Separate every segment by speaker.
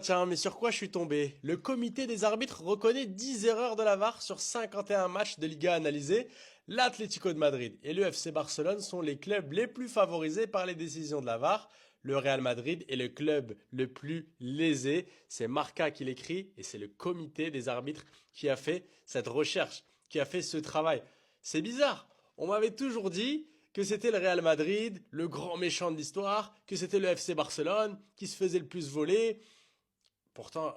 Speaker 1: Tiens, mais sur quoi je suis tombé? Le comité des arbitres reconnaît 10 erreurs de la VAR sur 51 matchs de Liga analysés. L'Atlético de Madrid et le FC Barcelone sont les clubs les plus favorisés par les décisions de la VAR. Le Real Madrid est le club le plus lésé. C'est Marca qui l'écrit et c'est le comité des arbitres qui a fait cette recherche, qui a fait ce travail. C'est bizarre. On m'avait toujours dit que c'était le Real Madrid, le grand méchant de l'histoire, que c'était le FC Barcelone qui se faisait le plus voler. Pourtant,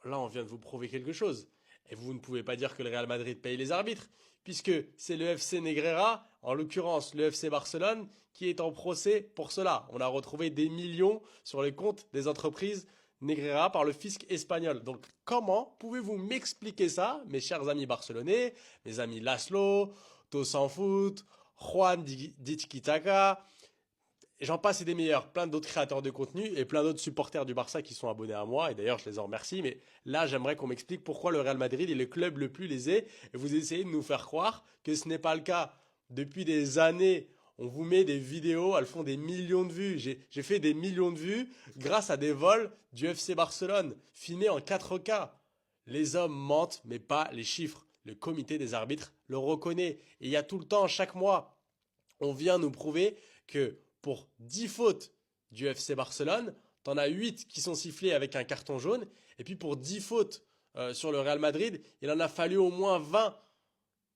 Speaker 1: là, on vient de vous prouver quelque chose. Et vous ne pouvez pas dire que le Real Madrid paye les arbitres, puisque c'est le FC Negreira, en l'occurrence le FC Barcelone, qui est en procès pour cela. On a retrouvé des millions sur les comptes des entreprises Negreira par le fisc espagnol. Donc, comment pouvez-vous m'expliquer ça, mes chers amis barcelonais, mes amis Laszlo, Tosan Foot, Juan Ditiki-Taka, et j'en passe et des meilleurs, plein d'autres créateurs de contenu et plein d'autres supporters du Barça qui sont abonnés à moi. Et d'ailleurs, je les en remercie. Mais là, j'aimerais qu'on m'explique pourquoi le Real Madrid est le club le plus lésé. Et vous essayez de nous faire croire que ce n'est pas le cas. Depuis des années, on vous met des vidéos, elles font des millions de vues. J'ai fait des millions de vues grâce à des vols du FC Barcelone, filmés en 4K. Les hommes mentent, mais pas les chiffres. Le comité des arbitres le reconnaît. Et il y a tout le temps, chaque mois, on vient nous prouver que pour 10 fautes du FC Barcelone, t'en as 8 qui sont sifflées avec un carton jaune. Et puis pour 10 fautes sur le Real Madrid, il en a fallu au moins 20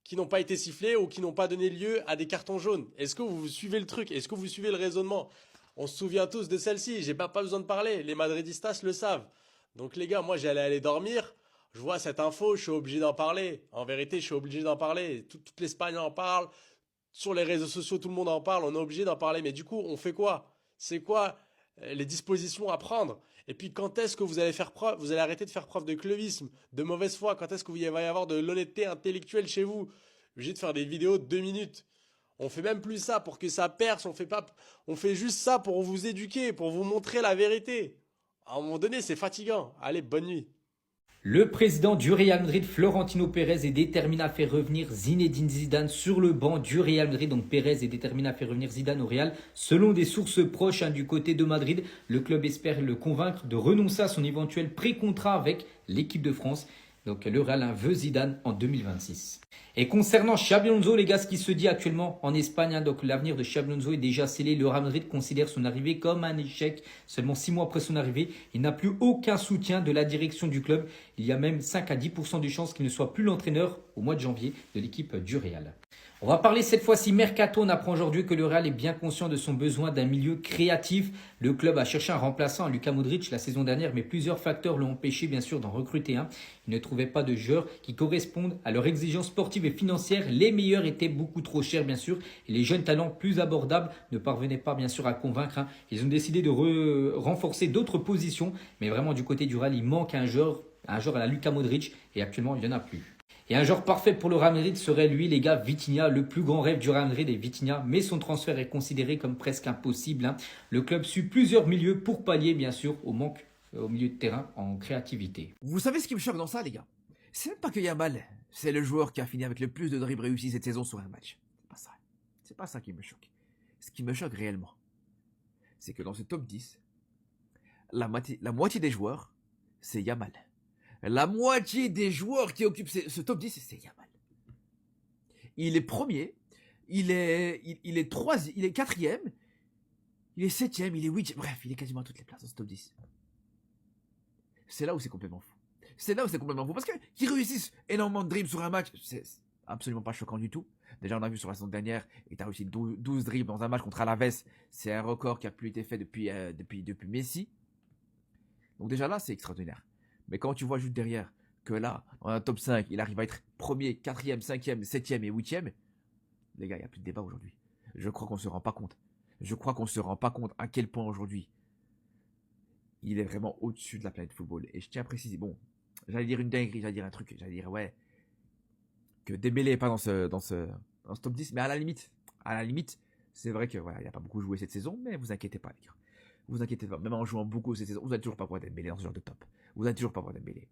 Speaker 1: qui n'ont pas été sifflées ou qui n'ont pas donné lieu à des cartons jaunes. Est-ce que vous suivez le truc? Est-ce que vous suivez le raisonnement? On se souvient tous de celle-ci, j'ai pas besoin de parler, les Madridistas le savent. Donc les gars, moi j'allais aller dormir, je vois cette info, je suis obligé d'en parler. En vérité, je suis obligé d'en parler. Toute l'Espagne en parle, sur les réseaux sociaux, tout le monde en parle, on est obligé d'en parler. Mais du coup, on fait quoi? C'est quoi les dispositions à prendre? Et puis, quand est-ce que vous allez faire preuve, vous allez arrêter de faire preuve de clubisme, de mauvaise foi? Quand est-ce qu'il va y avoir de l'honnêteté intellectuelle chez vous? Obligé de faire des vidéos de 2 minutes. On fait même plus ça pour que ça perce. On fait juste ça pour vous éduquer, pour vous montrer la vérité. À un moment donné, c'est fatigant. Allez, bonne nuit.
Speaker 2: Le président du Real Madrid, Florentino Pérez, est déterminé à faire revenir Zinedine Zidane sur le banc du Real Madrid. Donc Pérez est déterminé à faire revenir Zidane au Real. Selon des sources proches du côté de Madrid, le club espère le convaincre de renoncer à son éventuel pré-contrat avec l'équipe de France. Donc le Real veut Zidane en 2026. Et concernant Xabi Alonso, les gars, ce qui se dit actuellement en Espagne, donc l'avenir de Xabi Alonso est déjà scellé. Le Real Madrid considère son arrivée comme un échec. Seulement 6 mois après son arrivée, il n'a plus aucun soutien de la direction du club. Il y a même 5 à 10% de chances qu'il ne soit plus l'entraîneur au mois de janvier de l'équipe du Real. On va parler cette fois-ci mercato. On apprend aujourd'hui que le Real est bien conscient de son besoin d'un milieu créatif. Le club a cherché un remplaçant, Luka Modric, la saison dernière, mais plusieurs facteurs l'ont empêché bien sûr d'en recruter un. Ils ne trouvaient pas de joueurs qui correspondent à leurs exigences sportives et financières. Les meilleurs étaient beaucoup trop chers bien sûr et les jeunes talents plus abordables ne parvenaient pas bien sûr à convaincre. Ils ont décidé de renforcer d'autres positions, mais vraiment du côté du Real, il manque un joueur à la Luka Modric et actuellement il n'y en a plus. Et un joueur parfait pour le Real Madrid serait lui, les gars, Vitinha. Le plus grand rêve du Real Madrid est Vitinha, mais son transfert est considéré comme presque impossible. Le club suit plusieurs milieux pour pallier, bien sûr, au manque au milieu de terrain en créativité.
Speaker 3: Vous savez ce qui me choque dans ça, les gars? C'est même pas que Yamal, c'est le joueur qui a fini avec le plus de dribbles réussis cette saison sur un match. C'est pas ça. C'est pas ça qui me choque. Ce qui me choque réellement, c'est que dans ce top 10, la moitié des joueurs, c'est Yamal. La moitié des joueurs qui occupent ce top 10, c'est Yamal. Il est premier, il est troisième, il est quatrième, il est septième, il est huitième, bref, il est quasiment à toutes les places dans ce top 10. C'est là où c'est complètement fou. C'est là où c'est complètement fou. Parce qu'ils réussissent énormément de dribbles sur un match, c'est absolument pas choquant du tout. Déjà, on a vu sur la saison dernière, et tu as réussi 12 dribbles dans un match contre Alaves. C'est un record qui a plus été fait depuis Messi. Donc déjà là, c'est extraordinaire. Mais quand tu vois juste derrière que là, dans un top 5, il arrive à être premier, quatrième, cinquième, septième et huitième, les gars, il n'y a plus de débat aujourd'hui. Je crois qu'on se rend pas compte. Je crois qu'on se rend pas compte à quel point aujourd'hui, il est vraiment au-dessus de la planète football. Et je tiens à préciser, bon, j'allais dire une dinguerie, j'allais dire un truc, j'allais dire, ouais, que Dembélé n'est pas dans ce top 10, mais à la limite, c'est vrai que voilà, il n'a pas beaucoup joué cette saison, mais vous inquiétez pas, les gars. Vous inquiétez pas, même en jouant beaucoup cette saison, vous n'allez toujours pas voir Dembélé dans ce genre de top. Vous n'allez toujours pas voir Dembélé.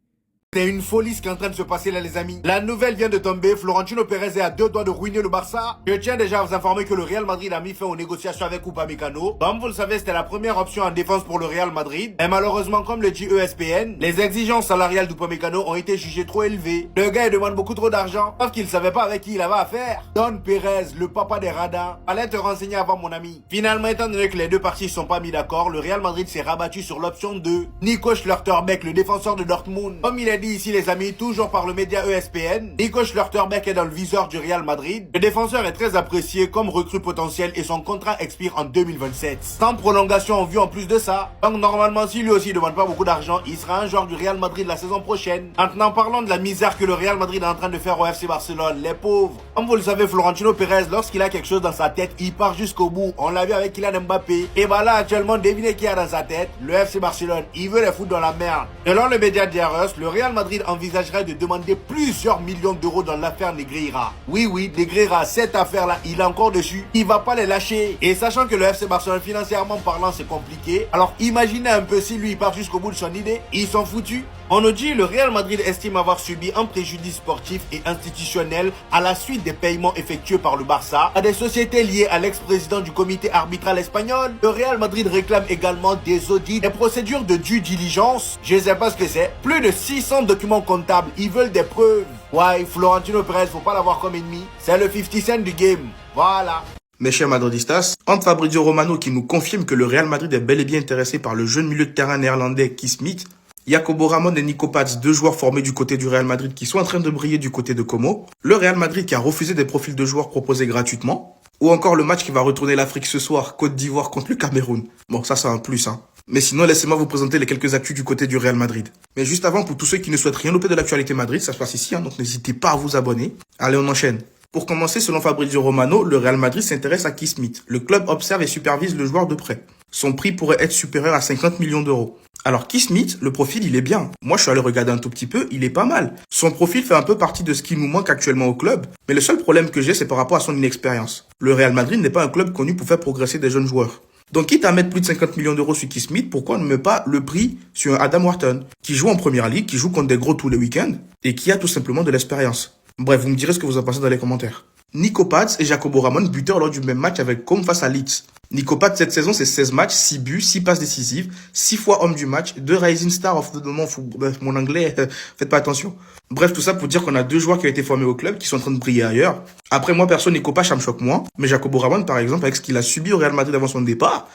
Speaker 4: C'est une folie ce qui est en train de se passer là les amis. La nouvelle vient de tomber, Florentino Pérez est à 2 doigts de ruiner le Barça. Je tiens déjà à vous informer que le Real Madrid a mis fin aux négociations avec Upamecano. Comme vous le savez, c'était la première option en défense pour le Real Madrid. Et malheureusement, comme le dit ESPN, les exigences salariales d'Upamecano ont été jugées trop élevées. Le gars il demande beaucoup trop d'argent, sauf qu'il savait pas avec qui il avait affaire. Don Pérez, le papa des radins, allez te renseigner avant mon ami. Finalement, étant donné que les deux parties ne sont pas mis d'accord, le Real Madrid s'est rabattu sur l'option 2. Nico Schlotterbeck, le défenseur de Dortmund. Comme il a dit ici les amis, toujours par le média ESPN, Nico Schlotterbeck est dans le viseur du Real Madrid. Le défenseur est très apprécié comme recrue potentielle et son contrat expire en 2027. Sans prolongation en vue en plus de ça. Donc normalement, si lui aussi ne demande pas beaucoup d'argent, il sera un joueur du Real Madrid la saison prochaine. Maintenant, parlons de la misère que le Real Madrid est en train de faire au FC Barcelone. Les pauvres. Comme vous le savez, Florentino Pérez, lorsqu'il a quelque chose dans sa tête, il part jusqu'au bout. On l'a vu avec Kylian Mbappé. Et bah là, actuellement, devinez qui a dans sa tête? Le FC Barcelone. Il veut les foutre dans la merde. Selon le média Diaros, le Real Madrid envisagerait de demander plusieurs millions d'euros dans l'affaire Negreira. Oui, Negreira, cette affaire-là, il est encore dessus. Il va pas les lâcher. Et sachant que le FC Barcelone, financièrement parlant, c'est compliqué. Alors imaginez un peu si lui, il part jusqu'au bout de son idée. Ils sont foutus. On nous dit le Real Madrid estime avoir subi un préjudice sportif et institutionnel à la suite des paiements effectués par le Barça à des sociétés liées à l'ex-président du comité arbitral espagnol. Le Real Madrid réclame également des audits, des procédures de due diligence. Je sais pas ce que c'est. Plus de 600 documents comptables. Ils veulent des preuves. Ouais, Florentino Pérez, faut pas l'avoir comme ennemi. C'est le 50 cent du game. Voilà.
Speaker 5: Mes chers madridistas, entre Fabrizio Romano qui nous confirme que le Real Madrid est bel et bien intéressé par le jeune milieu de terrain néerlandais Keith Smith, Jacobo Ramon et Nico Paz, deux joueurs formés du côté du Real Madrid qui sont en train de briller du côté de Como, le Real Madrid qui a refusé des profils de joueurs proposés gratuitement, ou encore le match qui va retourner l'Afrique ce soir, Côte d'Ivoire contre le Cameroun. Bon, ça c'est un plus, hein. Mais sinon, laissez-moi vous présenter les quelques actus du côté du Real Madrid. Mais juste avant, pour tous ceux qui ne souhaitent rien louper de l'actualité Madrid, ça se passe ici, hein, donc n'hésitez pas à vous abonner. Allez, on enchaîne. Pour commencer, selon Fabrizio Romano, le Real Madrid s'intéresse à Keith Smith. Le club observe et supervise le joueur de près. Son prix pourrait être supérieur à 50 millions d'euros. Alors Keith Smith, le profil, il est bien. Moi, je suis allé regarder un tout petit peu, il est pas mal. Son profil fait un peu partie de ce qui nous manque actuellement au club. Mais le seul problème que j'ai, c'est par rapport à son inexpérience. Le Real Madrid n'est pas un club connu pour faire progresser des jeunes joueurs. Donc, quitte à mettre plus de 50 millions d'euros sur Keith Smith, pourquoi on ne met pas le prix sur un Adam Wharton, qui joue en première ligue, qui joue contre des gros tous les week-ends, et qui a tout simplement de l'expérience. Bref, vous me direz ce que vous en pensez dans les commentaires. Nico Paz et Jacobo Ramon buteurs lors du même match avec Com face à Leeds. Nico Paz, cette saison, c'est 16 matchs, 6 buts, 6 passes décisives, 6 fois homme du match, 2 Rising Star of the Moment. Bref, mon anglais, faites pas attention. Bref, tout ça pour dire qu'on a deux joueurs qui ont été formés au club, qui sont en train de briller ailleurs. Après, moi, perso, Nico Paz, ça me choque moins. Mais Jacobo Ramon, par exemple, avec ce qu'il a subi au Real Madrid avant son départ,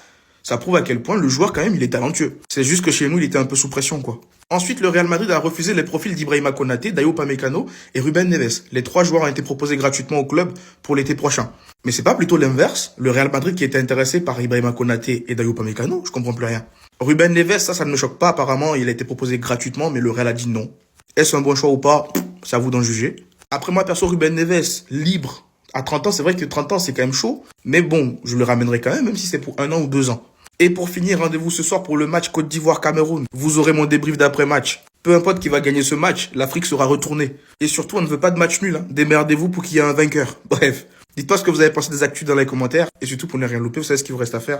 Speaker 5: ça prouve à quel point le joueur, quand même, il est talentueux. C'est juste que chez nous, il était un peu sous pression, quoi. Ensuite, le Real Madrid a refusé les profils d'Ibrahima Konaté, Dayo Upamecano et Ruben Neves. Les trois joueurs ont été proposés gratuitement au club pour l'été prochain. Mais c'est pas plutôt l'inverse? Le Real Madrid qui était intéressé par Ibrahima Konaté et Dayo Upamecano? Je comprends plus rien. Ruben Neves, ça ne me choque pas. Apparemment, il a été proposé gratuitement, mais le Real a dit non. Est-ce un bon choix ou pas? C'est à vous d'en juger. Après moi, perso, Ruben Neves, libre. À 30 ans, c'est vrai que 30 ans, c'est quand même chaud. Mais bon, je le ramènerai quand même si c'est pour 1 an ou 2 ans. Et pour finir, rendez-vous ce soir pour le match Côte d'Ivoire-Cameroun. Vous aurez mon débrief d'après-match. Peu importe qui va gagner ce match, l'Afrique sera retournée. Et surtout, on ne veut pas de match nul. Hein. Démerdez-vous pour qu'il y ait un vainqueur. Bref, dites-moi ce que vous avez pensé des actus dans les commentaires. Et surtout, pour ne rien louper, vous savez ce qu'il vous reste à faire.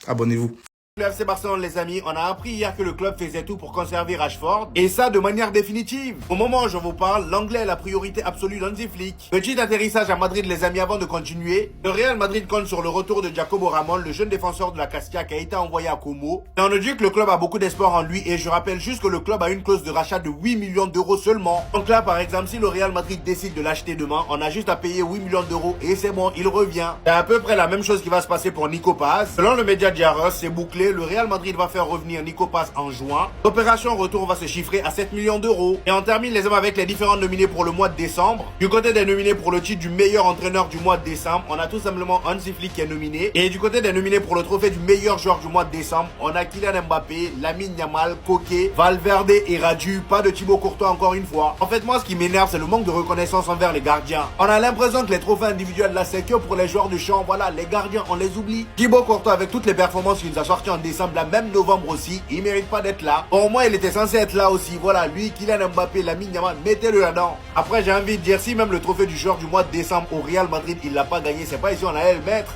Speaker 5: Abonnez-vous.
Speaker 4: Le FC Barcelone, les amis, on a appris hier que le club faisait tout pour conserver Rashford, et ça de manière définitive. Au moment où je vous parle, l'anglais est la priorité absolue d'Hansi Flick. Petit atterrissage à Madrid, les amis, avant de continuer. Le Real Madrid compte sur le retour de Jacobo Ramon, le jeune défenseur de la Castilla qui a été envoyé à Como. Et on nous dit que le club a beaucoup d'espoir en lui, et je rappelle juste que le club a une clause de rachat de 8 millions d'euros seulement. Donc là, par exemple, si le Real Madrid décide de l'acheter demain, on a juste à payer 8 millions d'euros, et c'est bon, il revient. C'est à peu près la même chose qui va se passer pour Nico Paz. Selon le média Diaros, c'est bouclé, le Real Madrid va faire revenir Nico Paz en juin. L'opération retour va se chiffrer à 7 millions d'euros. Et on termine les hommes avec les différents nominés pour le mois de décembre. Du côté des nominés pour le titre du meilleur entraîneur du mois de décembre, on a tout simplement Hansi Flick qui est nominé. Et du côté des nominés pour le trophée du meilleur joueur du mois de décembre, on a Kylian Mbappé, Lamine Yamal, Koke, Valverde et Radu. Pas de Thibaut Courtois encore une fois. En fait, moi, ce qui m'énerve, c'est le manque de reconnaissance envers les gardiens. On a l'impression que les trophées individuels là, c'est que pour les joueurs de champ. Voilà, les gardiens, on les oublie. Thibaut Courtois, avec toutes les performances qu'il nous a sorties en décembre, là, même novembre aussi, il mérite pas d'être là. Au moins, il était censé être là aussi. Voilà, lui, Kylian Mbappé, Lamine Yamal, mettez-le là-dedans. Après, j'ai envie de dire, si même le trophée du joueur du mois de décembre au Real Madrid, il l'a pas gagné, c'est pas ici on allait le mettre.